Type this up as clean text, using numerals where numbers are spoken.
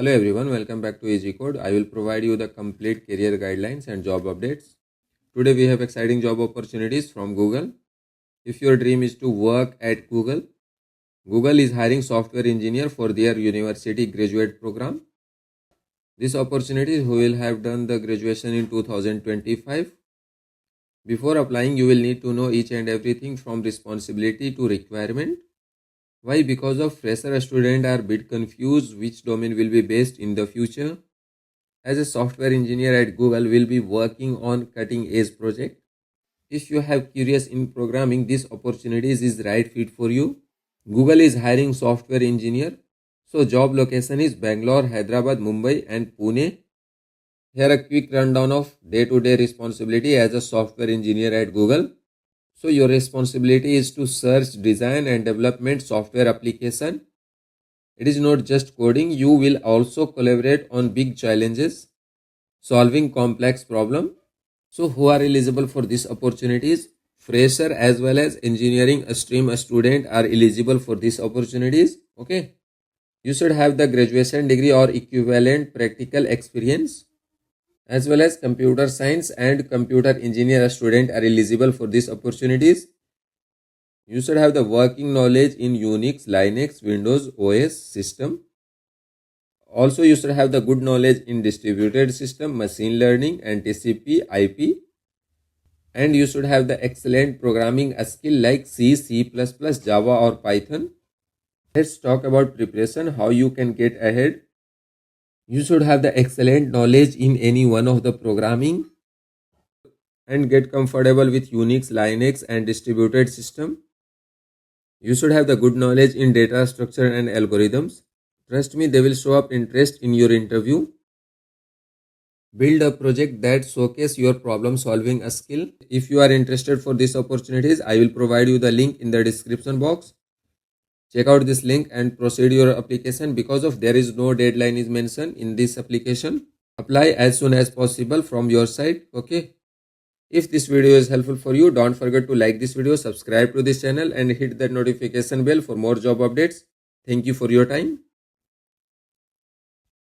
Hello everyone, welcome back to Easy Code. I will provide you the complete career guidelines and job updates. Today we have exciting job opportunities from Google. If your dream is to work at Google, Google is hiring software engineer for their university graduate program. This opportunity who will have done the graduation in 2025. Before applying, you will need to know each and everything from responsibility to requirement. Why? Because of fresher students are a bit confused which domain will be based in the future. As a software engineer at Google, will be working on cutting edge project. If you have curious in programming, this opportunities is right fit for you. Google is hiring software engineer. So job location is Bangalore, Hyderabad, Mumbai and Pune. Here a quick rundown of day-to-day responsibility as a software engineer at Google. So your responsibility is to search, design and development software application. It is not just coding, you will also collaborate on big challenges, solving complex problems. So who are eligible for these opportunities? Fresher as well as engineering stream student are eligible for these opportunities. Okay. You should have the graduation degree or equivalent practical experience, as well as computer science and computer engineer student are eligible for these opportunities. You should have the working knowledge in Unix, Linux, Windows OS system. Also, you should have the good knowledge in distributed system, machine learning and TCP, IP. And you should have the excellent programming skill like C, C++, Java or Python. Let's talk about preparation, how you can get ahead. You should have the excellent knowledge in any one of the programming and get comfortable with Unix, Linux and distributed system. You should have the good knowledge in data structure and algorithms. Trust me, they will show up interest in your interview. Build a project that showcase your problem solving skill. If you are interested for these opportunities, I will provide you the link in the description box. Check out this link and proceed your application because of there is no deadline is mentioned in this application. Apply as soon as possible from your side. Okay. If this video is helpful for you, don't forget to like this video, subscribe to this channel and hit that notification bell for more job updates. Thank you for your time.